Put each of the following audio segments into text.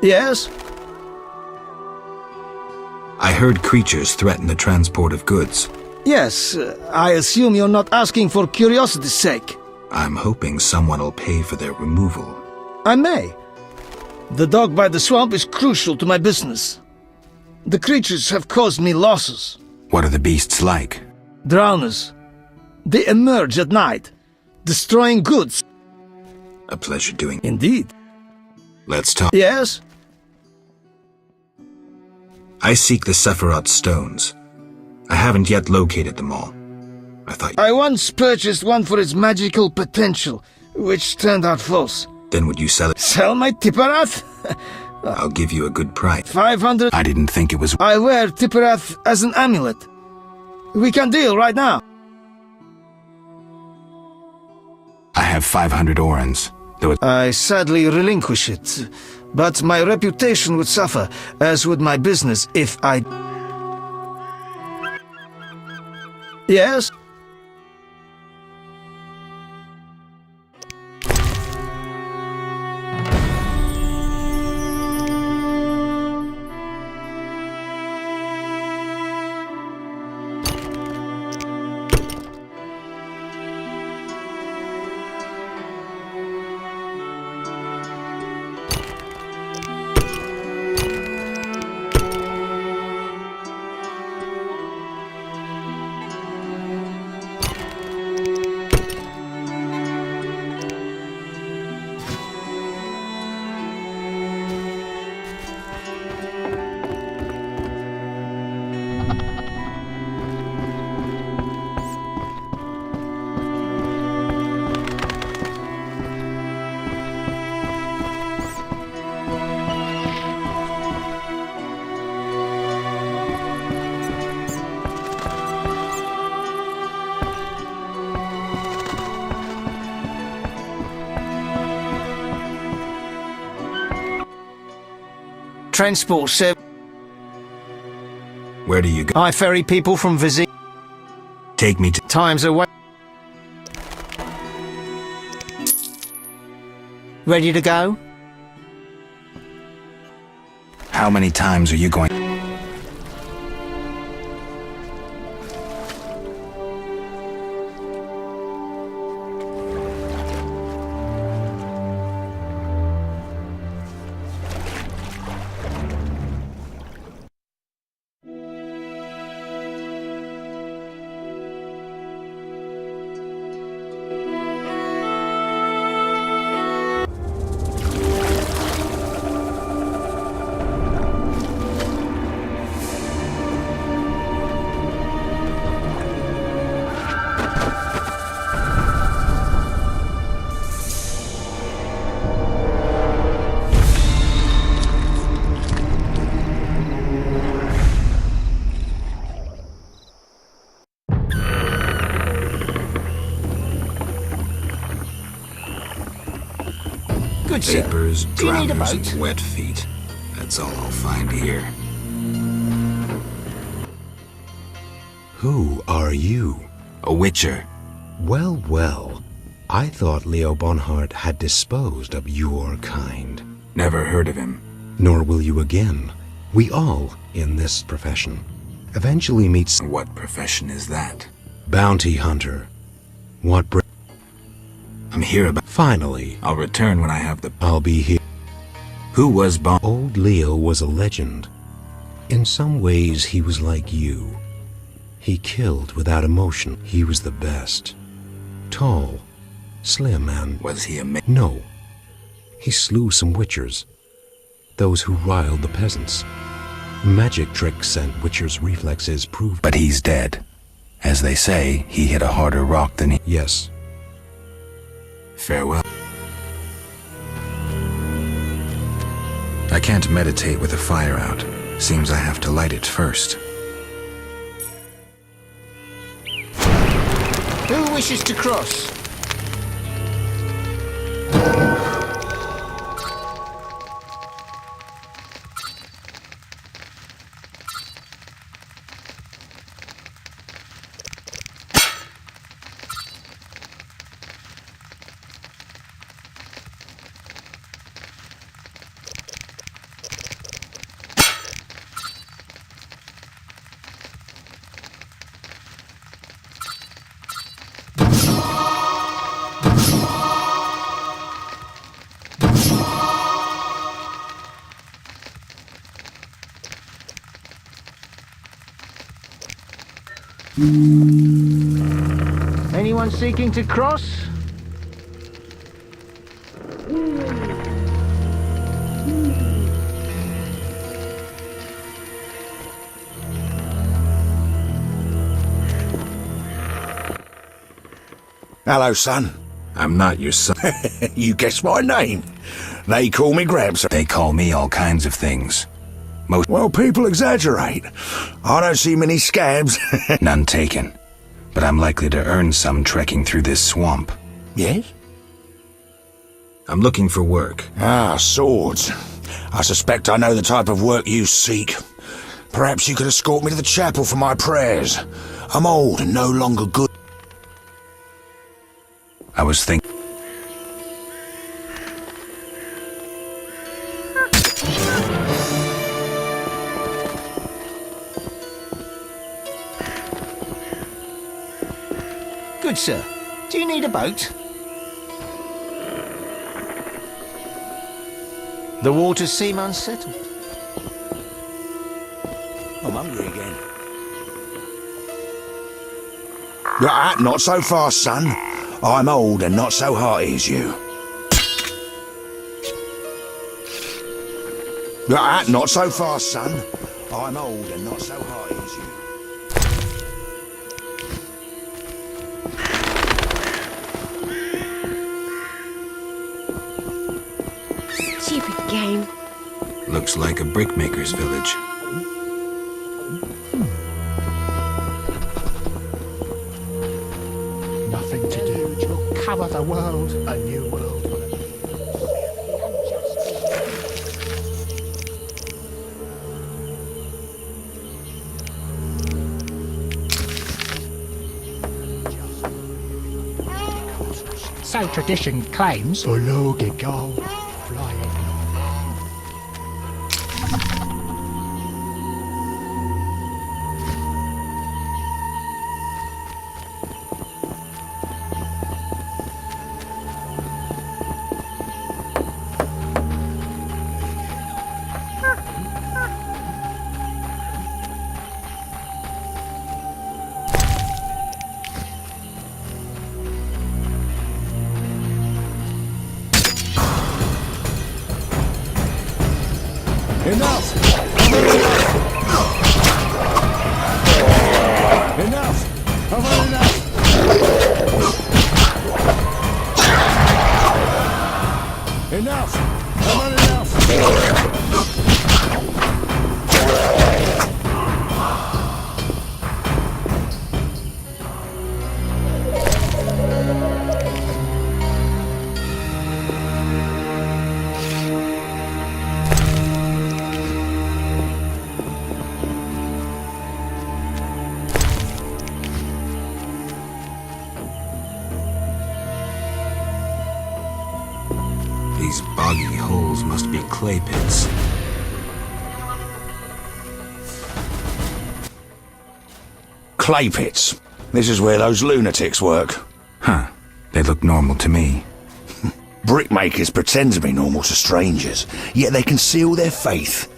Yes? I heard creatures threaten the transport of goods. Yes, I assume you're not asking for curiosity's sake. I'm hoping someone will pay for their removal. I may. The dog by the swamp is crucial to my business. The creatures have caused me losses. What are the beasts like? Drowners. They emerge at night, destroying goods. A pleasure doing. Indeed. Let's talk. Yes? I seek the Sephiroth stones. I haven't yet located them all. I once purchased one for its magical potential, which turned out false. Then would you sell it? Sell my Tipperath? I'll give you a good price. 500. I didn't think it was... I wear Tipperath as an amulet. We can deal right now. I have 500 orens, though I sadly relinquish it, but my reputation would suffer, as would my business if I... Yes? Transport service. Where do you go? I ferry people from Vizzy. Take me to... Time's away. Ready to go? How many times are you going... Good, sir. Vapors, Do you need a drowners, boat? and wet feet. That's all I'll find here. Who are you? A witcher. Well, well. I thought Leo Bonhart had disposed of your kind. Never heard of him. Nor will you again. We all, in this profession, eventually meet What profession is that? bounty hunter. What I'm here about... Finally, I'll return when I have the... I'll be here. Who was Bon... Old Leo was a legend. In some ways, he was like you. He killed without emotion. He was the best. Tall, slim, and... Was he a... No. He slew some witchers. Those who riled the peasants. Magic tricks and witchers' reflexes proved... But he's dead. As they say, he hit a harder rock than he... Yes. Farewell. I can't meditate with a fire out. Seems I have to light it first. Who wishes to cross? Anyone seeking to cross? Hello, son. I'm not your son. You guessed my name. They call me Gramps. They call me all kinds of things. Well, people exaggerate. I don't see many scabs. None taken. But I'm likely to earn some trekking through this swamp. Yes? I'm looking for work. Ah, swords. I suspect I know the type of work you seek. Perhaps you could escort me to the chapel for my prayers. I'm old and no longer good. I was thinking... Good sir. Do you need a boat? The waters seem unsettled. I'm hungry again. Ah, not so fast, son. I'm old and not so hearty as you. Ah, not so fast, son. I'm old and not so hearty as you. Stupid game. Looks like a brickmaker's village. Nothing to do. You'll cover the world. A new world. So tradition claims. Zoological flying. Enough! Enough! I've had enough! Enough! I've had enough! These boggy holes must be clay pits. Clay pits. This is where those lunatics work. Huh. They look normal to me. Brickmakers pretend to be normal to strangers, yet they conceal their faith.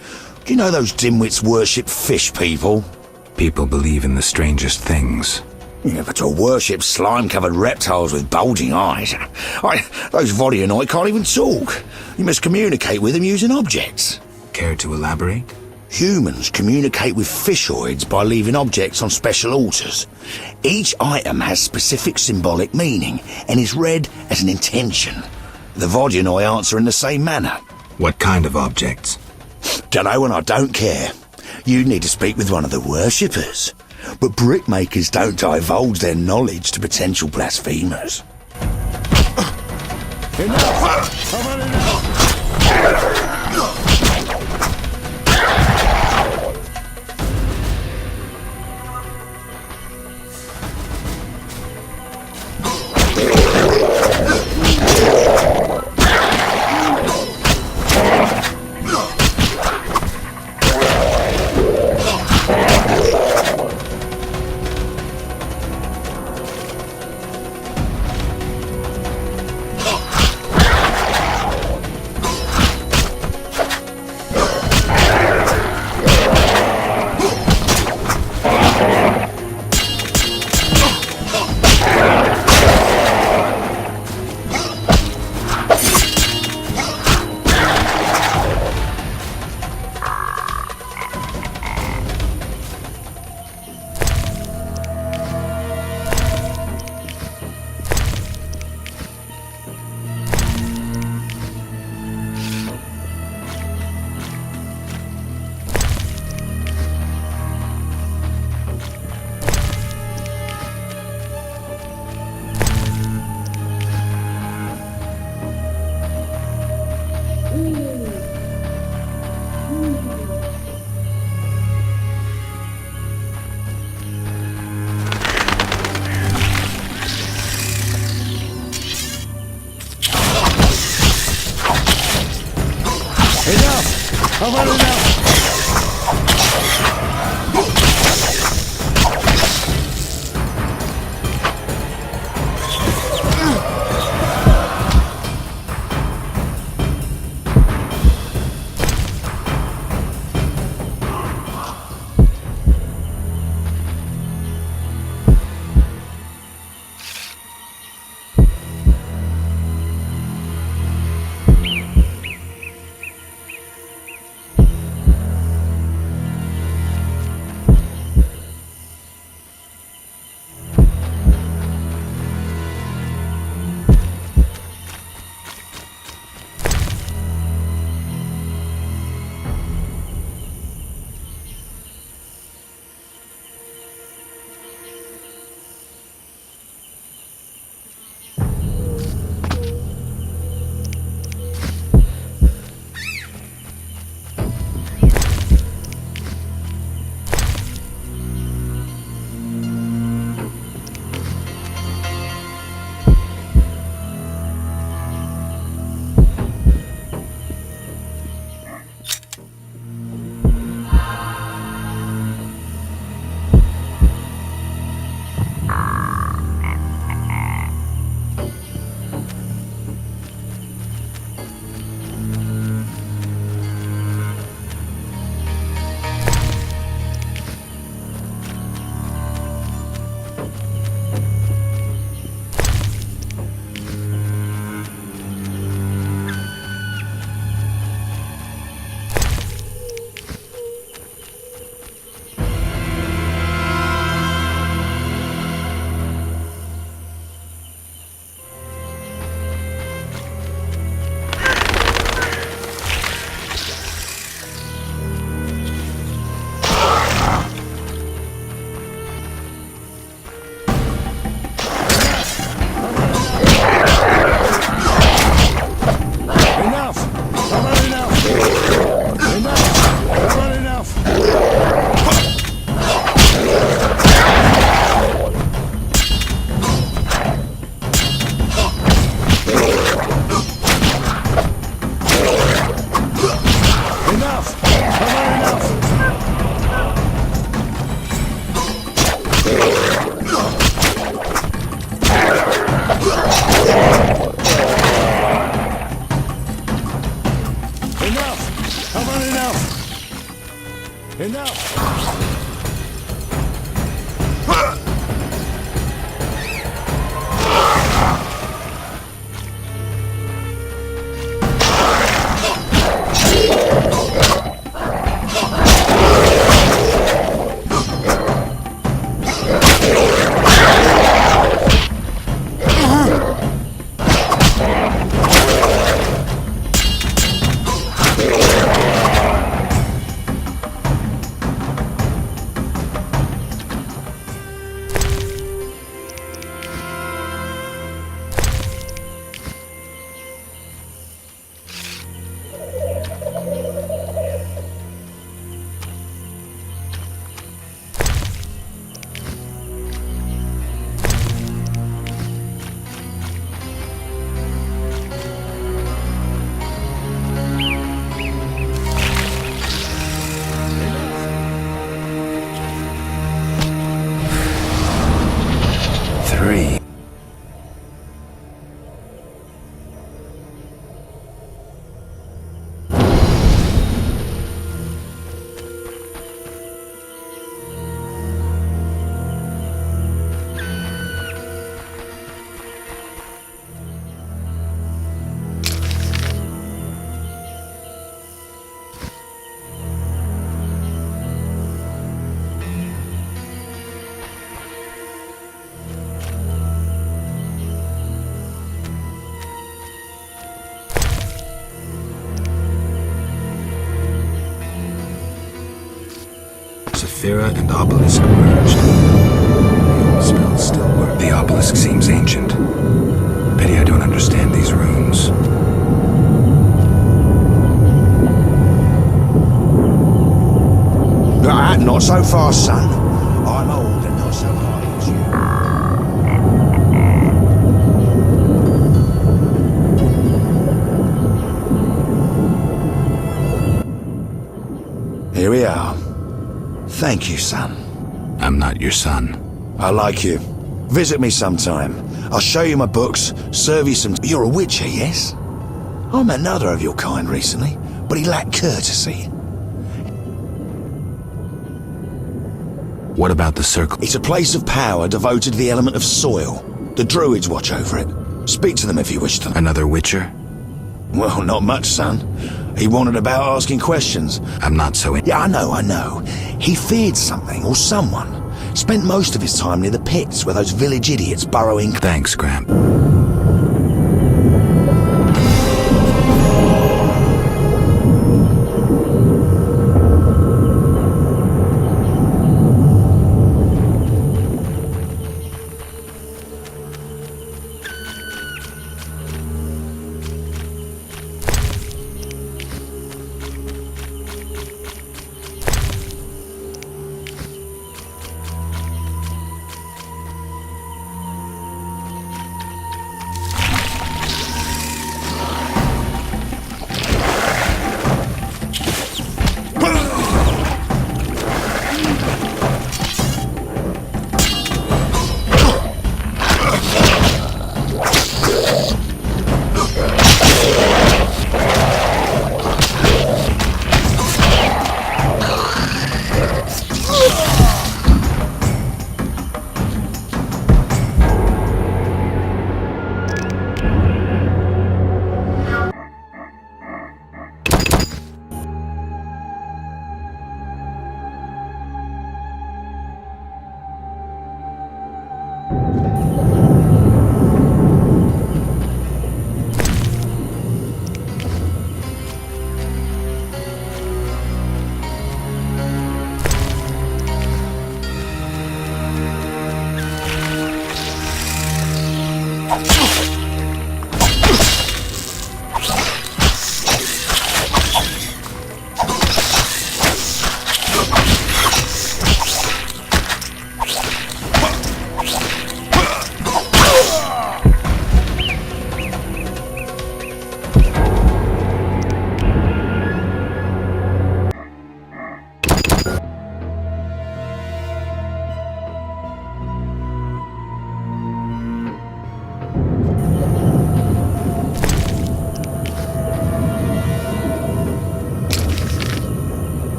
Do you know those dimwits worship fish people? People believe in the strangest things. Yeah, but to worship slime-covered reptiles with bulging eyes. Those Vodyanoi can't even talk. You must communicate with them using objects. Care to elaborate? Humans communicate with fishoids by leaving objects on special altars. Each item has specific symbolic meaning and is read as an intention. The Vodyanoi answer in the same manner. What kind of objects? Dunno, and I don't care. You need to speak with one of the worshippers. But brickmakers don't divulge their knowledge to potential blasphemers. Enough! I've had enough! Enough! I've had enough! Saphira and Obelisk merged. The old spells still work. The Obelisk seems ancient. Pity I don't understand these runes. Not so fast, son. I'm old and not so hardy as you. we are. Thank you, son. I'm not your son. I like you. Visit me sometime. I'll show you my books, serve you some... You're a witcher, yes? I met another of your kind recently, but he lacked courtesy. What about the Circle? It's a place of power devoted to the element of soil. The druids watch over it. Speak to them if you wish to. Another Witcher? Well, not much, son. He wandered about asking questions. I'm not so... Yeah, I know. He feared something or someone. Spent most of his time near the pits where those village idiots burrowing... Thanks, Gramp.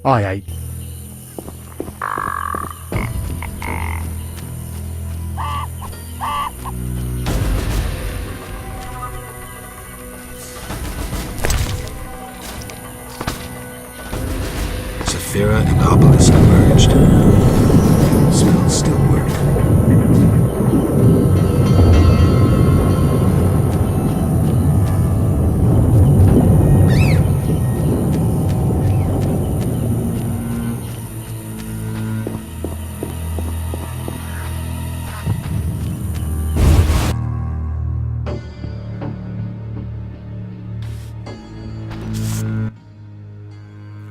I ate. Saphira and Obelisk merged. Spells still work.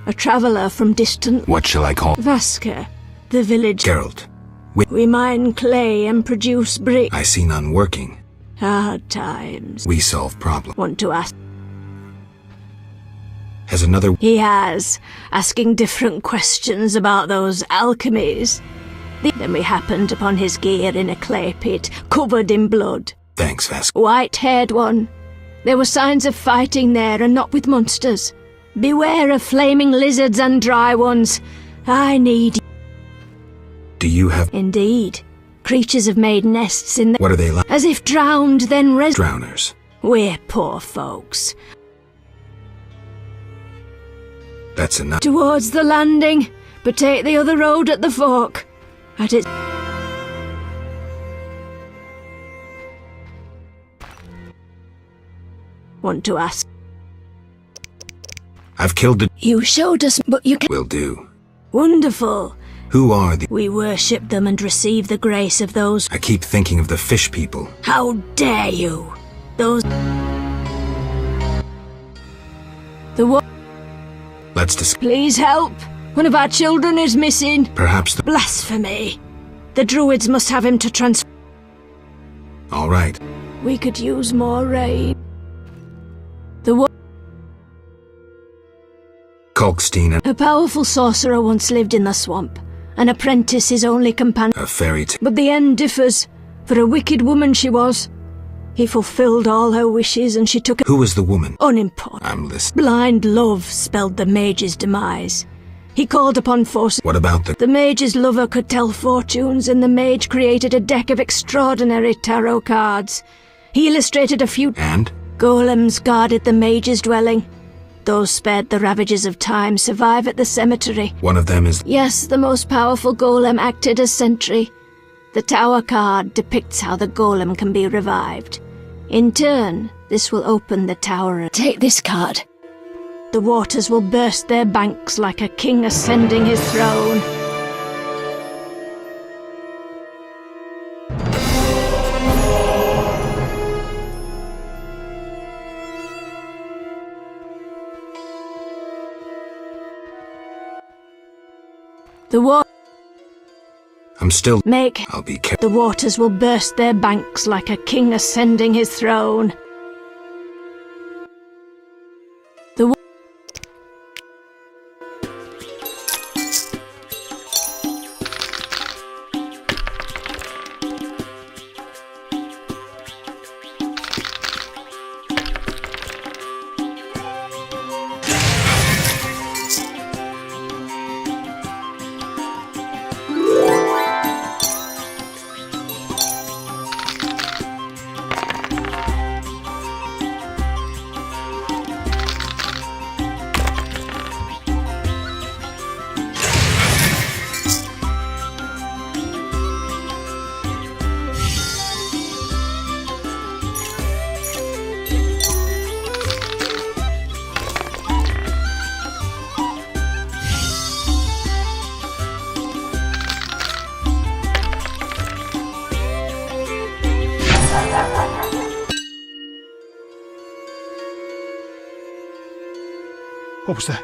A traveller from distant What shall I call? Vasker. The village. Geralt, We mine clay and produce brick. I see none working. Hard times. We solve problems. Want to ask? Has another... He has, asking different questions about those alchemies. Then we happened upon his gear in a clay pit, covered in blood. Thanks, Vask. White-haired one. There were signs of fighting there, and not with monsters. Beware of flaming lizards and dry ones. I need... Do you have... Indeed. Creatures have made nests in the... What are they like? As if drowned, then Drowners. We're poor folks. That's enough. Towards the landing, but take the other road at the fork. At its... Want to ask? I've killed the... You showed us, but you can... Will do. Wonderful. Who are the... We worship them and receive the grace of those... I keep thinking of the fish people. How dare you? Those... The what? Let's discuss... Please help. One of our children is missing. Perhaps the... Blasphemy. The druids must have him to trans... All right. We could use more rain. The what? Kalkstein and... A powerful sorcerer once lived in the swamp. An apprentice his only companion. A fairy tale. But the end differs. For a wicked woman she was. He fulfilled all her wishes and she took a... Who was the woman? Unimportant. I'm listening. Blind love spelled the mage's demise. He called upon forces. What about the... The mage's lover could tell fortunes, and the mage created a deck of extraordinary tarot cards. He illustrated a few... And? Golems guarded the mage's dwelling. Those spared the ravages of time survive at the cemetery. One of them is... Yes, the most powerful golem acted as sentry. The tower card depicts how the golem can be revived. In turn, this will open the tower. Take this card. The waters will burst their banks like a king ascending his throne. I'm still... Make... I'll be careful. The waters will burst their banks like a king ascending his throne. What was that?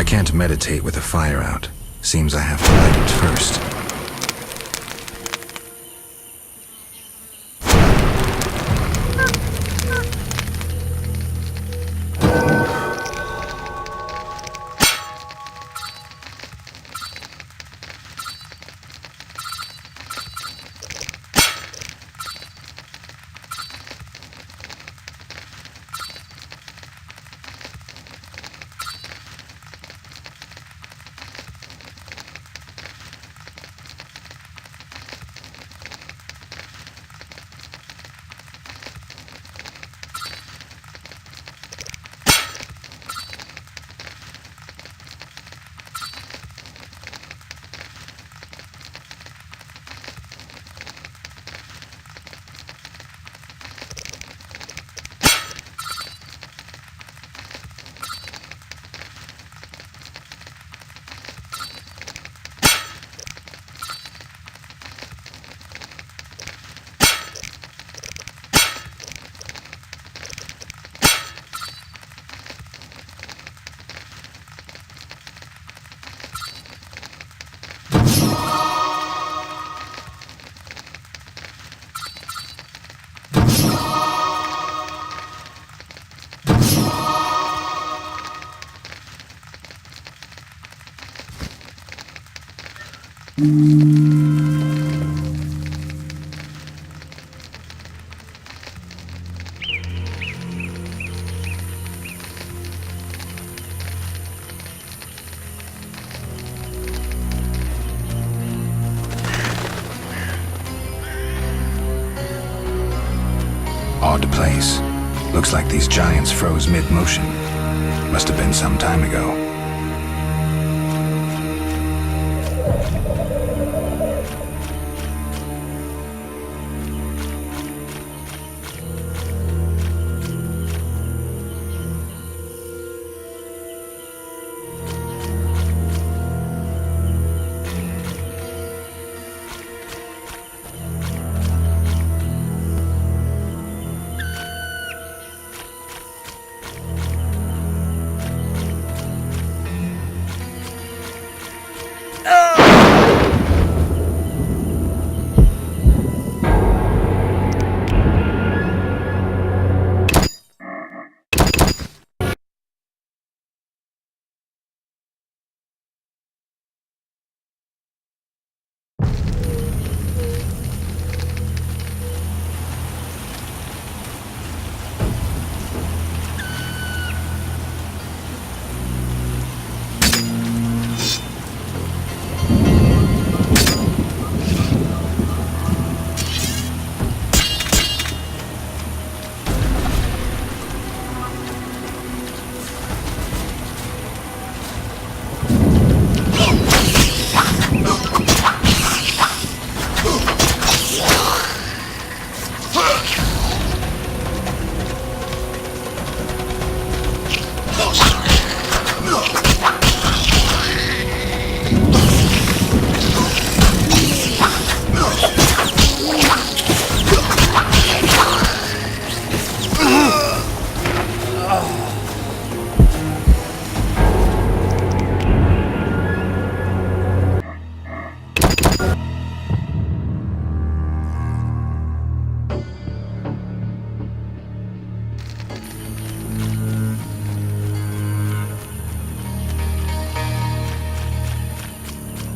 can't meditate with the fire out. Seems I have to light it first. Odd place. Looks like these giants froze mid-motion. Must have been some time ago.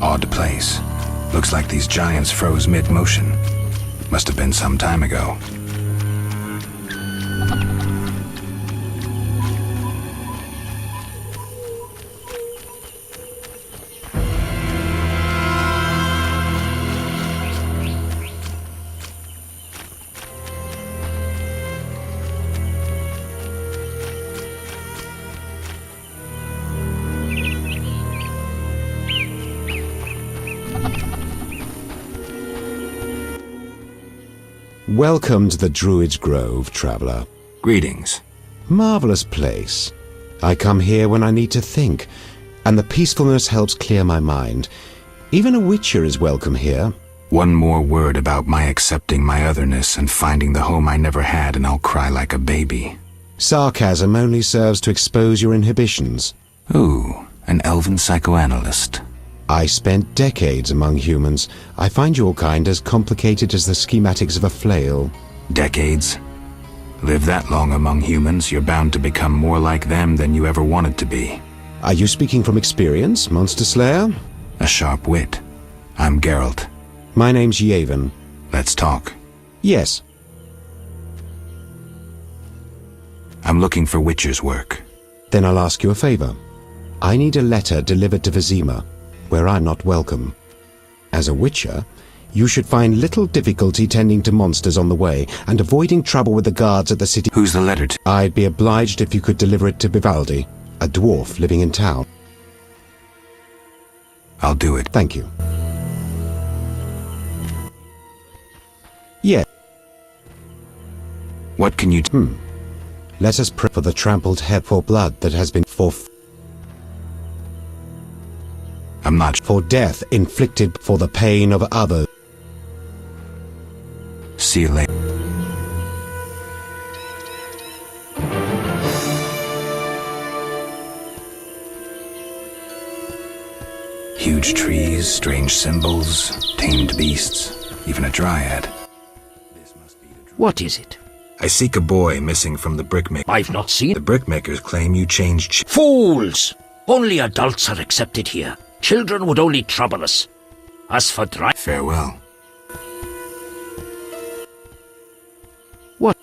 Odd place. Looks like these giants froze mid-motion. Must have been some time ago. Welcome to the Druid's Grove, traveler. Greetings. Marvelous place. I come here when I need to think, and the peacefulness helps clear my mind. Even a witcher is welcome here. One more word about my accepting my otherness and finding the home I never had, and I'll cry like a baby. Sarcasm only serves to expose your inhibitions. Ooh, An elven psychoanalyst. I spent decades among humans. I find your kind as complicated as the schematics of a flail. Decades? Live that long among humans, you're bound to become more like them than you ever wanted to be. Are you speaking from experience, Monster Slayer? A sharp wit. I'm Geralt. My name's Yavin. Let's talk. Yes. I'm looking for Witcher's work. Then I'll ask you a favor. I need a letter delivered to Vizima, where I'm not welcome. As a Witcher, you should find little difficulty tending to monsters on the way and avoiding trouble with the guards at the city. Who's the letter to? I'd be obliged if you could deliver it to Vivaldi, a dwarf living in town. I'll do it. Thank you. Yes. What can you do? Let us pray for the trampled head for blood that has been I'm not for death inflicted for the pain of others. See you later. Huge trees, strange symbols, tamed beasts, even a dryad. What is it? I seek a boy missing from the brickmaker. I've not seen. The brickmakers claim you changed. Fools! Only adults are accepted here. Children would only trouble us. As for Farewell. What?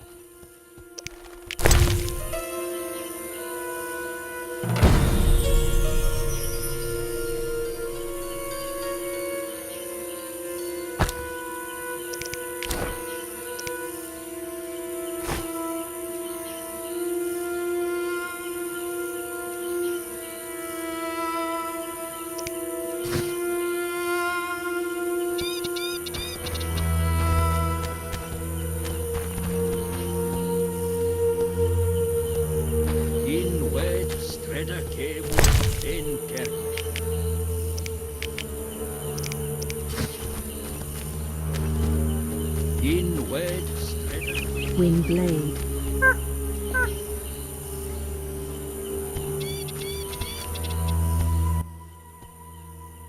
Windblade.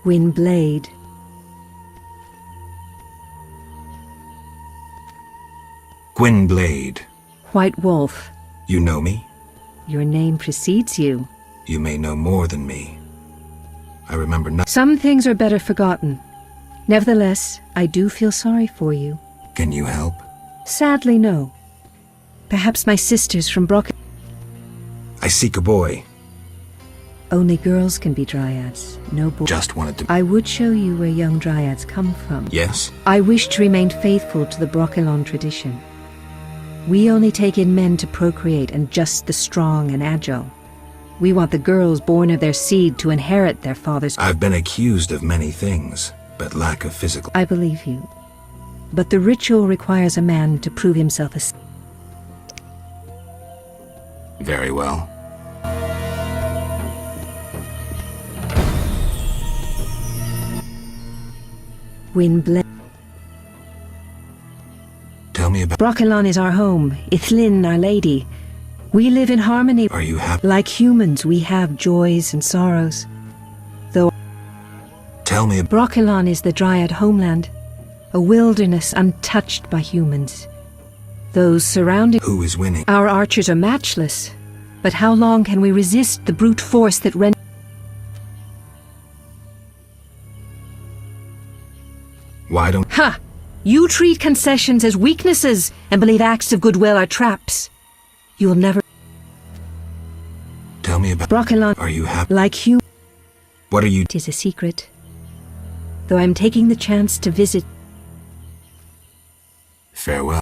Windblade. Gwynblade. White Wolf. You know me? Your name precedes you. You may know more than me. I remember nothing. Some things are better forgotten. Nevertheless, I do feel sorry for you. Can you help? Sadly, no. Perhaps my sisters from Brock. I seek a boy. Only girls can be dryads, no boys. Just wanted to... I would show you where young dryads come from. Yes? I wish to remain faithful to the Brokilon tradition. We only take in men to procreate and just the strong and agile. We want the girls born of their seed to inherit their father's... I've been accused of many things, but lack of physical... I believe you. But the ritual requires a man to prove himself a... Very well. Windblade. Tell me about... Brokilon is our home, Ithlin our lady. We live in harmony. Are you happy? Like humans, we have joys and sorrows. Though Tell me about... Brokilon is the Dryad homeland, a wilderness untouched by humans. Those surrounding... Who is winning? Our archers are matchless, but how long can we resist the brute force that renders... Why don't... Ha! You treat concessions as weaknesses and believe acts of goodwill are traps. You'll never... Tell me about... Brokilon, Are you happy? like you, What are you... it is a secret. Though I'm taking the chance to visit... Farewell.